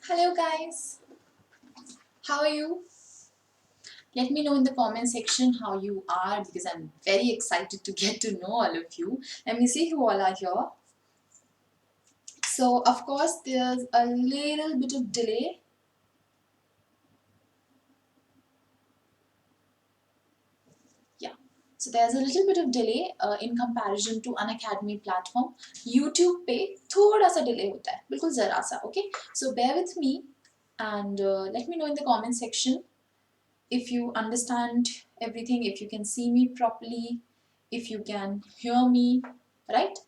Hello guys, how are you? Let me know in the comment section how you are because I'm very excited to get to know all of you. Let me see who all are here. So, of course, there's a little bit of delay. Yeah. So there's a little bit of delay in comparison to Unacademy platform. YouTube पे थोड़ा सा delay होता है, बिल्कुल जरा सा, okay? So bear with me and let me know in the comment section if you understand everything, if you can see me properly, if you can hear me, right?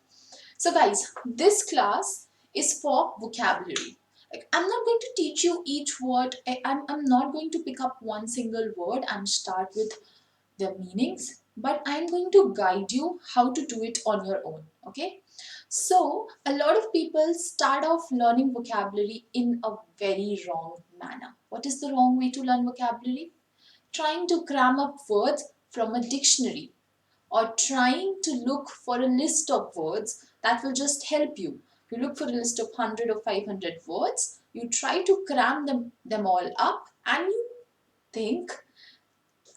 So guys, this class is for vocabulary. Like, I'm not going to teach you each word. I'm not going to pick up one single word and start with their meanings, but I'm going to guide you how to do it on your own, okay? So, a lot of people start off learning vocabulary in a very wrong manner. What is the wrong way to learn vocabulary? Trying to cram up words from a dictionary or trying to look for a list of words that will just help you. You look for a list of 100 or 500 words, you try to cram them all up, and you think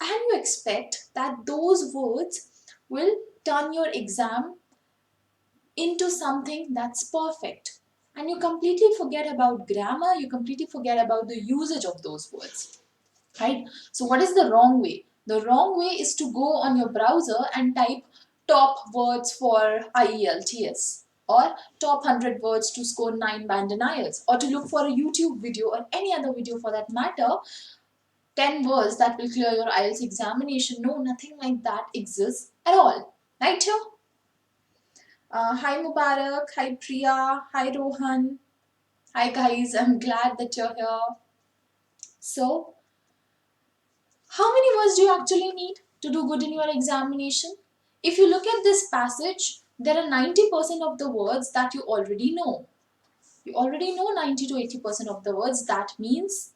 and you expect that those words will turn your exam into something that's perfect. And you completely forget about grammar, you completely forget about the usage of those words. Right? So what is the wrong way? The wrong way is to go on your browser and type top words for IELTS or top 100 words to score 9 band in IELTS, or to look for a YouTube video or any other video for that matter, 10 words that will clear your IELTS examination. No, nothing like that exists at all. Right here? Hi Mubarak, hi Priya, hi Rohan. Hi guys, I'm glad that you're here. So, how many words do you actually need to do good in your examination? If you look at this passage, there are 90% of the words that you already know. You already know 90 to 80% of the words. That means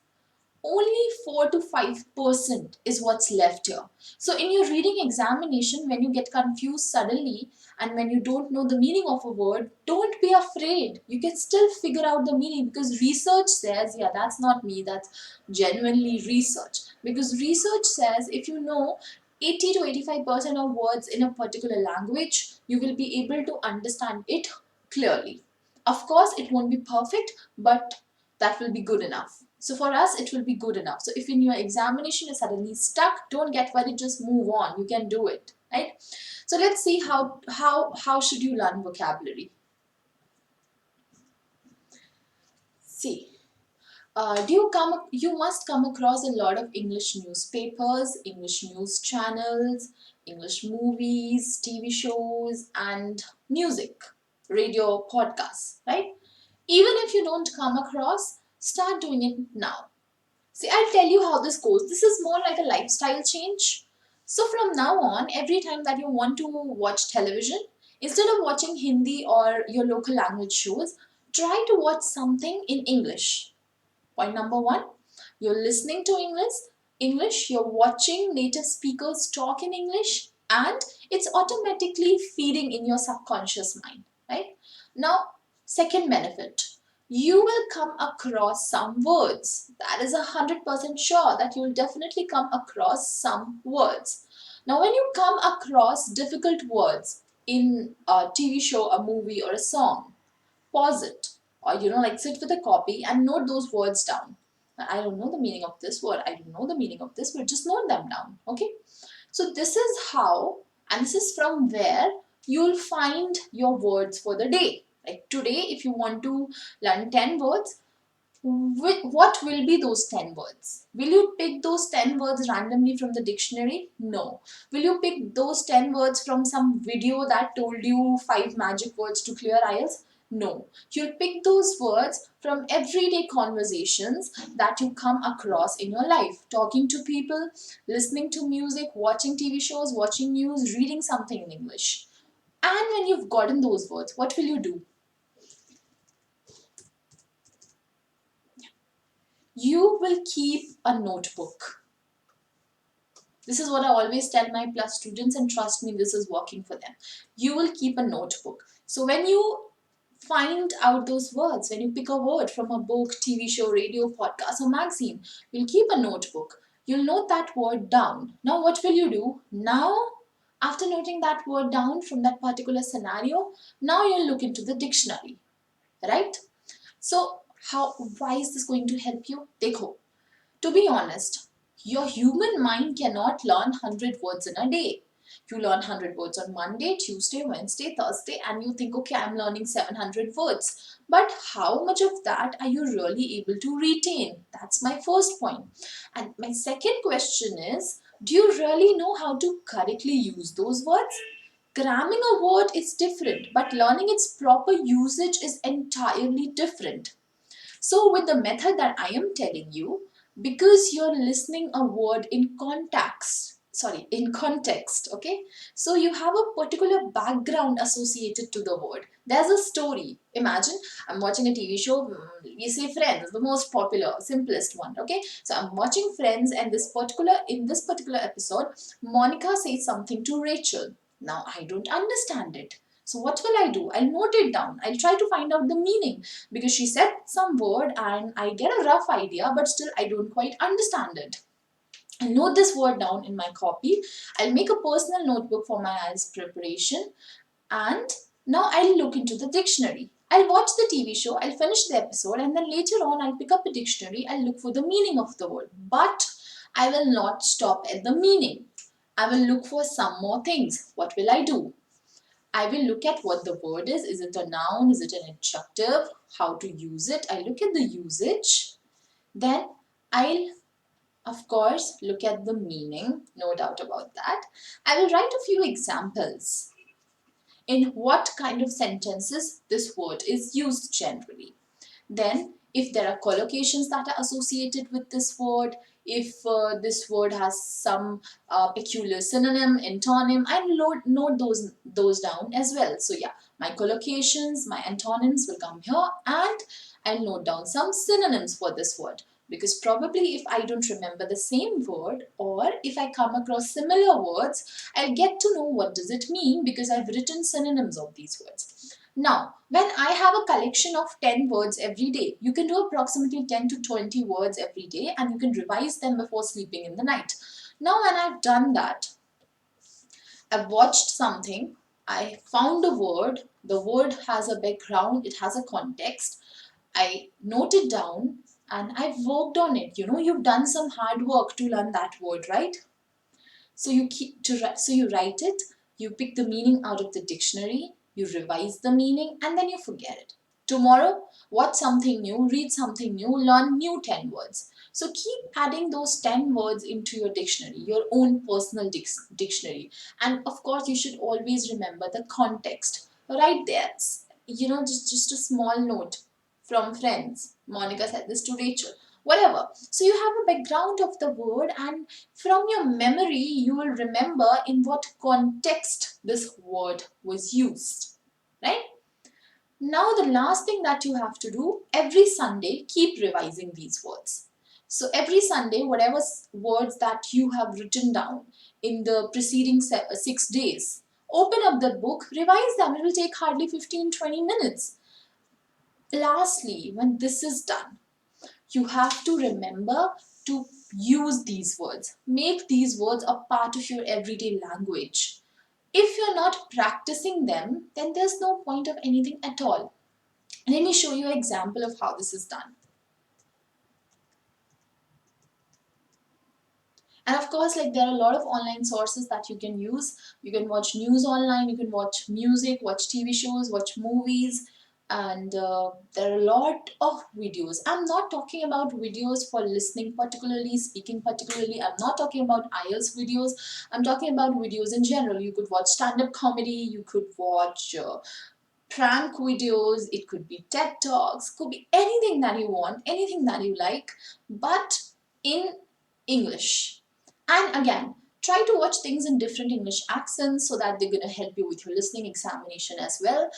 only 4 to 5% is what's left here. So in your reading examination, when you get confused suddenly and when you don't know the meaning of a word, don't be afraid. You can still figure out the meaning, because research says, yeah, that's not me, that's genuinely research. Because research says if you know 80 to 85% of words in a particular language, you will be able to understand it clearly. Of course, it won't be perfect, but that will be good enough. So for us, it will be good enough. So if in your examination you're suddenly stuck, don't get worried, just move on. You can do it, right? So let's see how should you learn vocabulary. See, you must come across a lot of English newspapers, English news channels, English movies, TV shows, and music, radio, podcasts, right? Even if you don't come across, start doing it now. See, I'll tell you how this goes. This is more like a lifestyle change. So from now on, every time that you want to watch television, instead of watching Hindi or your local language shows, try to watch something in English. Point number one, you're listening to English, you're watching native speakers talk in English, and it's automatically feeding in your subconscious mind, right? Now, second benefit, you will come across some words. That is 100% sure that you'll definitely come across some words. Now, when you come across difficult words in a TV show, a movie, or a song, pause it, or like sit with a copy and note those words down. I don't know the meaning of this word, I don't know the meaning of this word, just note them down, okay? So this is how, and this is from where you'll find your words for the day. Like today, if you want to learn 10 words, what will be those 10 words? Will you pick those 10 words randomly from the dictionary? No. Will you pick those 10 words from some video that told you 5 magic words to clear IELTS? No. You'll pick those words from everyday conversations that you come across in your life. Talking to people, listening to music, watching TV shows, watching news, reading something in English. And when you've gotten those words, what will you do? You will keep a notebook. This is what I always tell my plus students, and trust me, this is working for them. You will keep a notebook. So when you Find out those words. When you pick a word from a book, TV show, radio, podcast, or magazine, you'll keep a notebook. You'll note that word down. Now, what will you do? Now, after noting that word down from that particular scenario, now you'll look into the dictionary, right? So, why is this going to help you? Dekho, to be honest, your human mind cannot learn 100 words in a day. You learn 100 words on Monday, Tuesday, Wednesday, Thursday, and you think, okay, I'm learning 700 words. But how much of that are you really able to retain? That's my first point. And my second question is, do you really know how to correctly use those words? Cramming a word is different, but learning its proper usage is entirely different. So with the method that I am telling you, because you're listening a word in context, okay? So you have a particular background associated to the word. There's a story. Imagine I'm watching a TV show, you say Friends, the most popular, simplest one, okay? So I'm watching Friends and in this particular episode, Monica says something to Rachel. Now I don't understand it. So what will I do? I'll note it down. I'll try to find out the meaning because she said some word and I get a rough idea, but still I don't quite understand it. I note this word down in my copy. I'll make a personal notebook for my IELTS preparation, and now I'll look into the dictionary. I'll watch the TV show, I'll finish the episode, and then later on I'll pick up a dictionary, I'll look for the meaning of the word. But I will not stop at the meaning. I will look for some more things. What will I do? I will look at what the word is. Is it a noun? Is it an adjective? How to use it? I look at the usage. Then I'll, of course, look at the meaning. No doubt about that. I will write a few examples in what kind of sentences this word is used generally. Then, if there are collocations that are associated with this word, if this word has some peculiar synonym, antonym, I'll note those down as well. So yeah, my collocations, my antonyms will come here, and I'll note down some synonyms for this word. Because probably if I don't remember the same word, or if I come across similar words, I'll get to know what does it mean because I've written synonyms of these words. Now, when I have a collection of 10 words every day, you can do approximately 10 to 20 words every day and you can revise them before sleeping in the night. Now, when I've done that, I've watched something, I found a word, the word has a background, it has a context, I note it down and I've worked on it. You know, you've done some hard work to learn that word, right? So you write it, you pick the meaning out of the dictionary, you revise the meaning, and then you forget it. Tomorrow, watch something new, read something new, learn new 10 words. So keep adding those 10 words into your dictionary, your own personal dictionary. And of course, you should always remember the context. Right there, just a small note from Friends. Monica said this to Rachel. Whatever. So you have a background of the word, and from your memory, you will remember in what context this word was used. Right? Now, the last thing that you have to do every Sunday, keep revising these words. So, every Sunday, whatever words that you have written down in the preceding 6 days, open up the book, revise them. It will take hardly 15-20 minutes. Lastly, when this is done, you have to remember to use these words. Make these words a part of your everyday language. If you're not practicing them, then there's no point of anything at all. Let me show you an example of how this is done. And of course, like there are a lot of online sources that you can use. You can watch news online, you can watch music, watch TV shows, watch movies, and there are a lot of videos. I'm not talking about videos for listening particularly, speaking particularly. I'm not talking about IELTS videos. I'm talking about videos in general. You could watch stand-up comedy, you could watch prank videos, it could be TED Talks, could be anything that you want, anything that you like, but in English. And again, try to watch things in different English accents so that they're going to help you with your listening examination as well.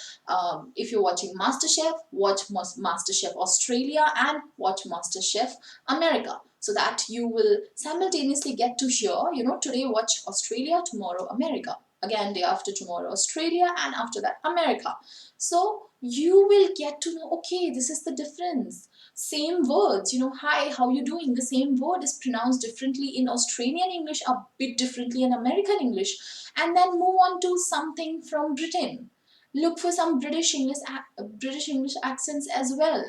If you're watching MasterChef, watch MasterChef Australia and watch MasterChef America so that you will simultaneously get to hear, today watch Australia, tomorrow America. Again, day after tomorrow Australia, and after that America. So you will get to know, okay, this is the difference. Same words, hi, how you doing? The same word is pronounced differently in Australian English, a bit differently in American English. And then move on to something from Britain. Look for some British English accents as well.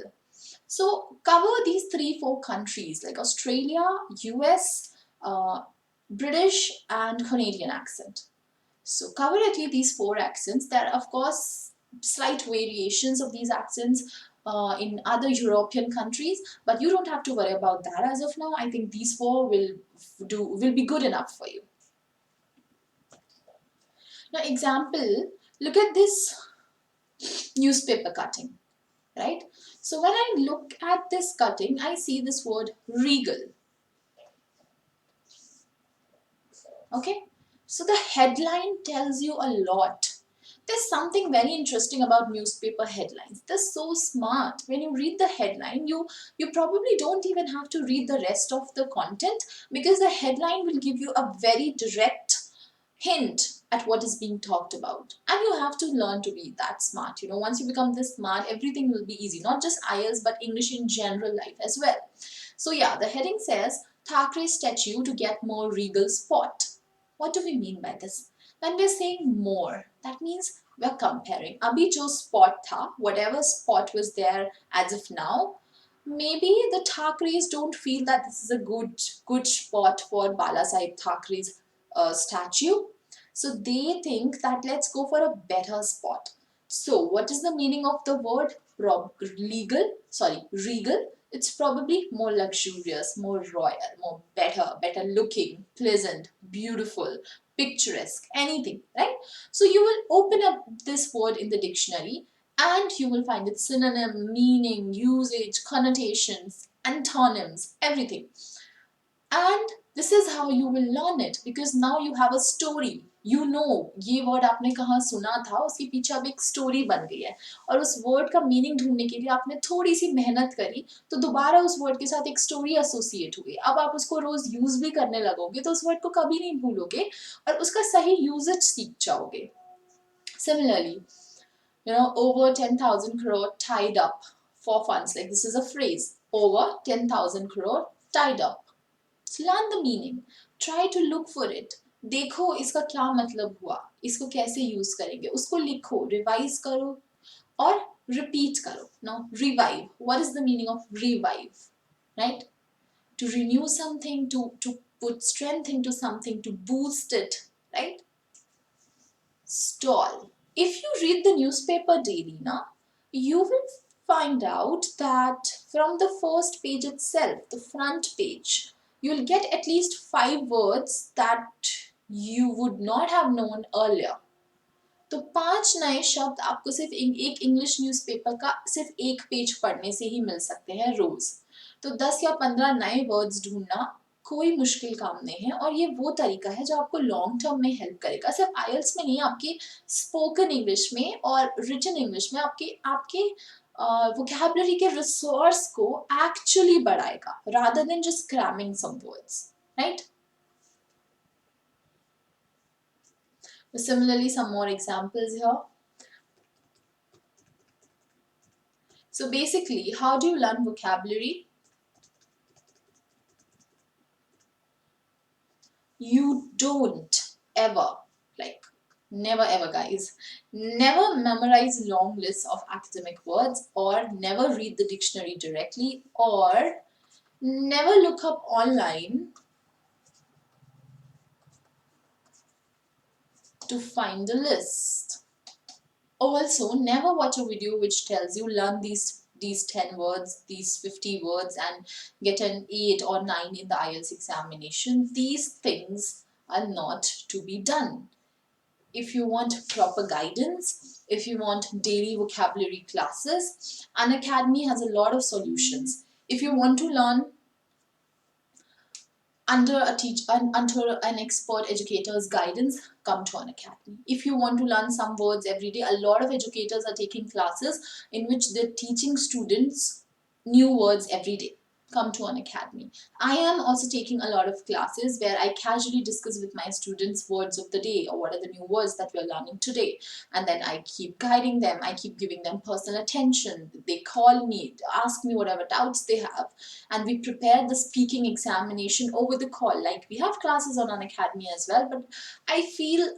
So cover these 3-4 countries like Australia, US, British and Canadian accent. So cover at least these 4 accents. There are of course slight variations of these accents in other European countries, but you don't have to worry about that as of now. I think these 4 will be good enough for you. Now example, look at this newspaper cutting, right? So when I look at this cutting, I see this word regal. Okay, so the headline tells you a lot. There's something very interesting about newspaper headlines. They're so smart. When you read the headline, you probably don't even have to read the rest of the content, because the headline will give you a very direct hint at what is being talked about. And you have to learn to be that smart. Once you become this smart, everything will be easy. Not just IELTS, but English in general life as well. So yeah, the heading says, Thackeray statue to get more regal spot. What do we mean by this? When we're saying more, that means we're comparing. Abhi jo spot tha, whatever spot was there as of now, maybe the Thackerays don't feel that this is a good spot for Balasaheb Thackeray's statue. So they think that let's go for a better spot. So what is the meaning of the word regal? It's probably more luxurious, more royal, more better looking, pleasant, beautiful, picturesque, anything, right? So you will open up this word in the dictionary and you will find its synonym, meaning, usage, connotations, antonyms, everything. And this is how you will learn it, because now you have a story. ये word आपने कहाँ सुना था, उसके पीछे अब एक story बन गई है, और उस वर्ड का मीनिंग ढूंढने के लिए आपने थोड़ी सी मेहनत करी, तो दोबारा उस वर्ड के साथ एक स्टोरी एसोसिएट हुई। अब आप उसको रोज यूज भी करने लगोगे तो उस वर्ड को कभी नहीं भूलोगे और उसका सही यूजेज सीख जाओगे। Similarly, over 10,000 crore tied up for funds. Like this is a phrase, over 10,000 crore tied up. So learn the meaning. Try to look for it. देखो इसका क्या मतलब हुआ, इसको कैसे यूज करेंगे, उसको लिखो, रिवाइज करो और रिपीट करो. Now revive. What is the meaning of revive? Right? To renew something, to put strength into something, to boost it. Right? Stall. If you read the newspaper daily, you will find out that from the first page itself, the front page, you'll get at least 5 words that you would not have known earlier. तो 5 नए शब्द आपको सिर्फ एक English newspaper का सिर्फ एक page पढ़ने से ही मिल सकते हैं रोज। तो 10 या 15 नए वर्ड्स ढूंढना कोई मुश्किल काम नहीं है, और ये वो तरीका है जो आपको लॉन्ग टर्म में हेल्प करेगा। सिर्फ आईएलटीएस में नहीं, आपकी स्पोकन इंग्लिश में और रिटन इंग्लिश में आपके वोकैबुलरी के रिसोर्स को एक्चुअली बढ़ाएगा, rather than just cramming some words, right? Similarly, some more examples here. So basically, how do you learn vocabulary? You don't ever, never ever guys, never memorize long lists of academic words, or never read the dictionary directly, or never look up online to find a list. Also, never watch a video which tells you learn these 10 words, these 50 words and get an 8 or 9 in the IELTS examination. These things are not to be done. If you want proper guidance, if you want daily vocabulary classes, Unacademy has a lot of solutions. If you want to learn under an expert educator's guidance, come to Unacademy. If you want to learn some words every day, a lot of educators are taking classes in which they're teaching students new words every day. come to Unacademy. I am also taking a lot of classes where I casually discuss with my students words of the day or what are the new words that we're learning today. And then I keep guiding them, I keep giving them personal attention. They call me, ask me whatever doubts they have, and we prepare the speaking examination over the call. Like we have classes on Unacademy as well, but I feel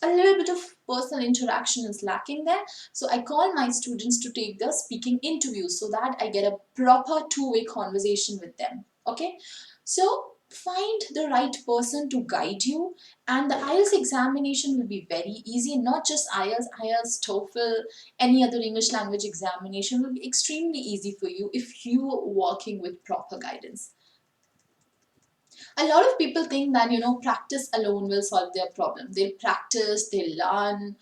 a little bit of personal interaction is lacking there. So I call my students to take the speaking interviews so that I get a proper two-way conversation with them. Okay, so find the right person to guide you, and the IELTS examination will be very easy. Not just IELTS, TOEFL, any other English language examination will be extremely easy for you if you are working with proper guidance. A lot of people think that, practice alone will solve their problem. They'll practice, they'll learn,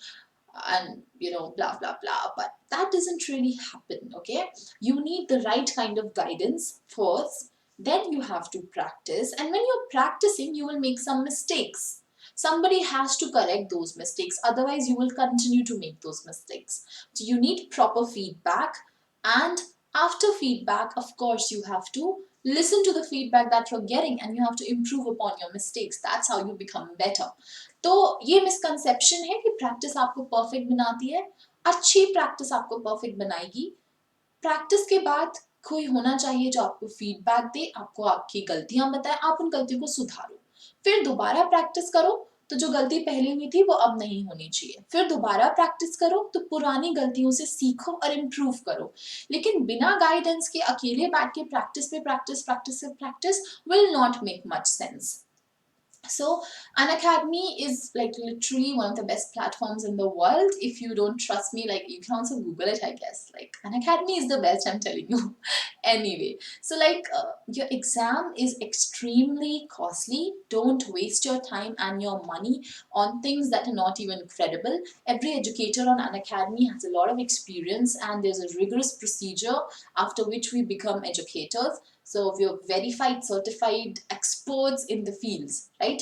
and, blah, blah, blah. But that doesn't really happen, okay? You need the right kind of guidance first, then you have to practice. And when you're practicing, you will make some mistakes. Somebody has to correct those mistakes. Otherwise, you will continue to make those mistakes. So you need proper feedback. And after feedback, of course, you have to listen to the feedback that you're getting and you have to improve upon your mistakes. That's how you become better. तो ये misconception है कि practice आपको perfect बनाती है. अच्छी practice आपको perfect बनाएगी. प्रैक्टिस के बाद कोई होना चाहिए जो आपको फीडबैक दे, आपको आपकी गलतियां बताए, आप उन गलतियों को सुधारो. फिर दोबारा प्रैक्टिस करो तो जो गलती पहले हुई थी वो अब नहीं होनी चाहिए. फिर दोबारा प्रैक्टिस करो तो पुरानी गलतियों से सीखो और इम्प्रूव करो. लेकिन बिना गाइडेंस के अकेले बैठ के प्रैक्टिस पे प्रैक्टिस प्रैक्टिस पे practice will not make much sense. So Unacademy is like literally one of the best platforms in the world. If you don't trust me, like you can also Google it, I guess. Like Unacademy is the best, I'm telling you. Anyway, so like your exam is extremely costly. Don't waste your time and your money on things that are not even credible. Every educator on Unacademy has a lot of experience and there's a rigorous procedure after which we become educators. So we're verified, certified experts in the fields, right?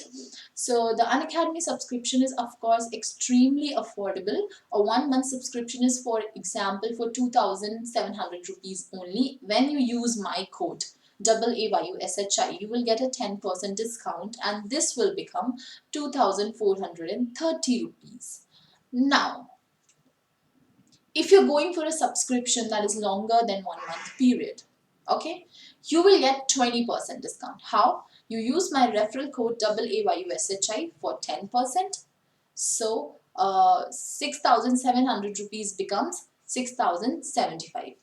So the Unacademy subscription is of course extremely affordable. A 1 month subscription is, for example, for 2,700 rupees only. When you use my code AAYUSHI, you will get a 10% discount and this will become 2,430 rupees. Now, if you're going for a subscription that is longer than 1 month period, okay, you will get 20% discount. How? You use my referral code AAYUSHI for 10%. So 6,700 rupees becomes 6,075.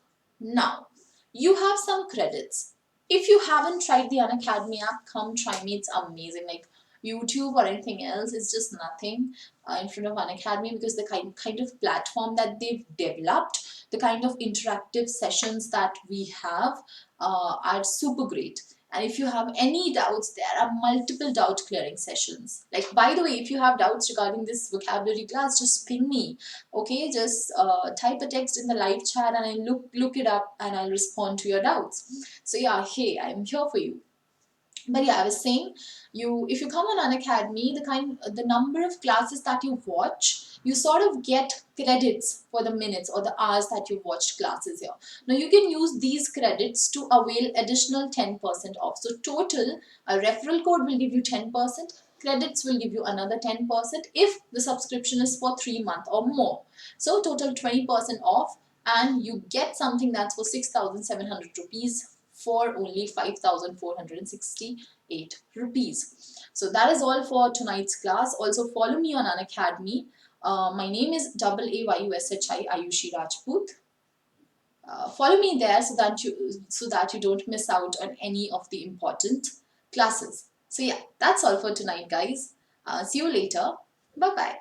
Now, you have some credits. If you haven't tried the Unacademy app, come try me. It's amazing. Like YouTube or anything else is just nothing in front of Unacademy, because the kind of platform that they've developed, the kind of interactive sessions that we have are super great. And if you have any doubts, there are multiple doubt clearing sessions. Like, by the way, if you have doubts regarding this vocabulary class, just ping me. Okay, just type a text in the live chat and I'll look it up and I'll respond to your doubts. So yeah, hey, I'm here for you. But yeah, I was saying, if you come on Unacademy, the number of classes that you watch, you sort of get credits for the minutes or the hours that you watched classes here. Now you can use these credits to avail additional 10% off. So total, a referral code will give you 10%, credits will give you another 10% if the subscription is for 3 months or more. So total 20% off, and you get something that's for 6,700 rupees for only 5,468 rupees. So that is all for tonight's class. Also follow me on Unacademy. My name is AAYUSHI Aayushi Rajput. Follow me there so that you don't miss out on any of the important classes. So yeah, that's all for tonight, guys. See you later. Bye bye.